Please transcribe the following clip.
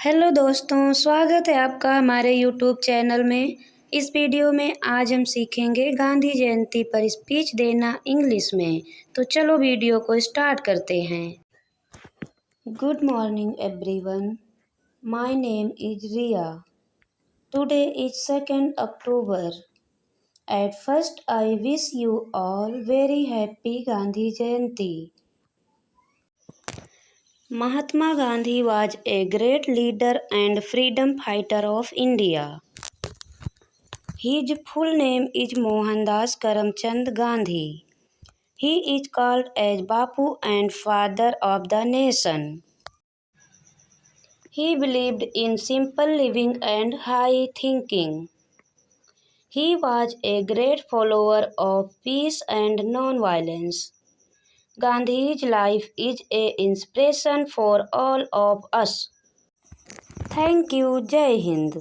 Hello दोस्तों, स्वागत है आपका हमारे यूट्यूब चैनल में। इस वीडियो में आज हम सीखेंगे गांधी जयंती पर स्पीच देना इंग्लिश में। तो चलो वीडियो को स्टार्ट करते हैं। Good morning everyone, my name is Riya. Today is 2 October. At first I wish you all very happy Gandhi Jayanti. Mahatma Gandhi was a great leader and freedom fighter of India. His full name is Mohandas Karamchand Gandhi. He is called as Bapu and father of the nation. He believed in simple living and high thinking. He was a great follower of peace and non-violence. Gandhi's life is an inspiration for all of us. Thank you. Jai Hind.